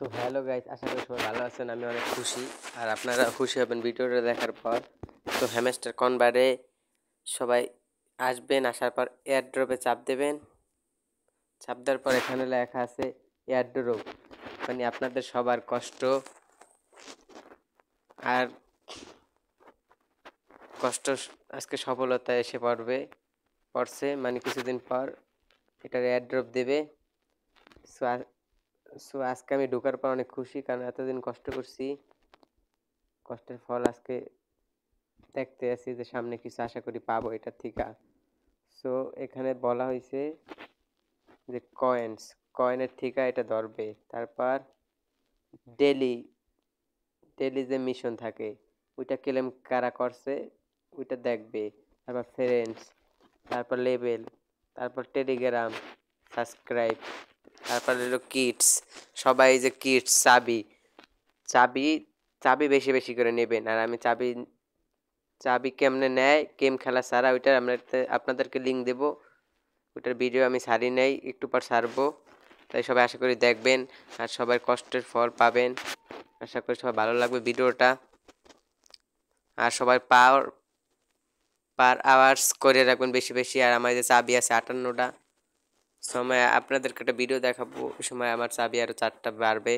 তো hello guys, আশা করি সবাই ভালো আছেন। আমি অনেক খুশি, আর আপনারা খুশি হবেন ভিডিওটা দেখার পর। তো হ্যামস্টার কনভারে সবাই আসবেন, আসার পর এয়ারড্রপে চাপ দেবেন। চাপ দেওয়ার পর এখানে লেখা আছে এয়ারড্রপ, মানে আপনাদের সবার কষ্ট আর কষ্ট আজকে সফলতা এসে পড়ছে, মানে কিছুদিন পর এটার এয়ারড্রপ দেবে। সো সো আজকে আমি ঢোকার পর অনেক খুশি, কারণ এতদিন কষ্ট করছি, কষ্টের ফল আজকে দেখতে আছি যে সামনে কিছু আশা করি পাবো এটা থেকে। সো এখানে বলা হয়েছে যে কয়েনের থেকে এটা ধরবে। তারপর ডেলি ডেলি যে মিশন থাকে ওইটা ক্লেম কারা করছে ওইটা দেখবে। তারপর ফ্রেন্ডস, তারপর লেভেল, তারপর টেলিগ্রাম সাবস্ক্রাইব, তারপর হলো কিটস। সবাই যে কিটস চাবি চাবি চাবি বেশি বেশি করে নেবেন। আর আমি চাবি চাবি কেমনে নেয় গেম খেলা ছাড়া ওইটার আপনাদেরকে লিঙ্ক দেবো। ওইটার ভিডিও আমি ছাড়ি নাই, একটু পর ছাড়বো। তাই সবাই আশা করি দেখবেন আর সবার কষ্টের ফল পাবেন। আশা করি সবাই ভালো লাগবে ভিডিওটা। আর সবাই পার আওয়ার্স করে রাখবেন বেশি বেশি। আর আমার যে চাবি আছে 58টা, সময় আপনাদেরকে একটা ভিডিও দেখাবো, ওই সময় আমার চাবি আরও 4টা বাড়বে।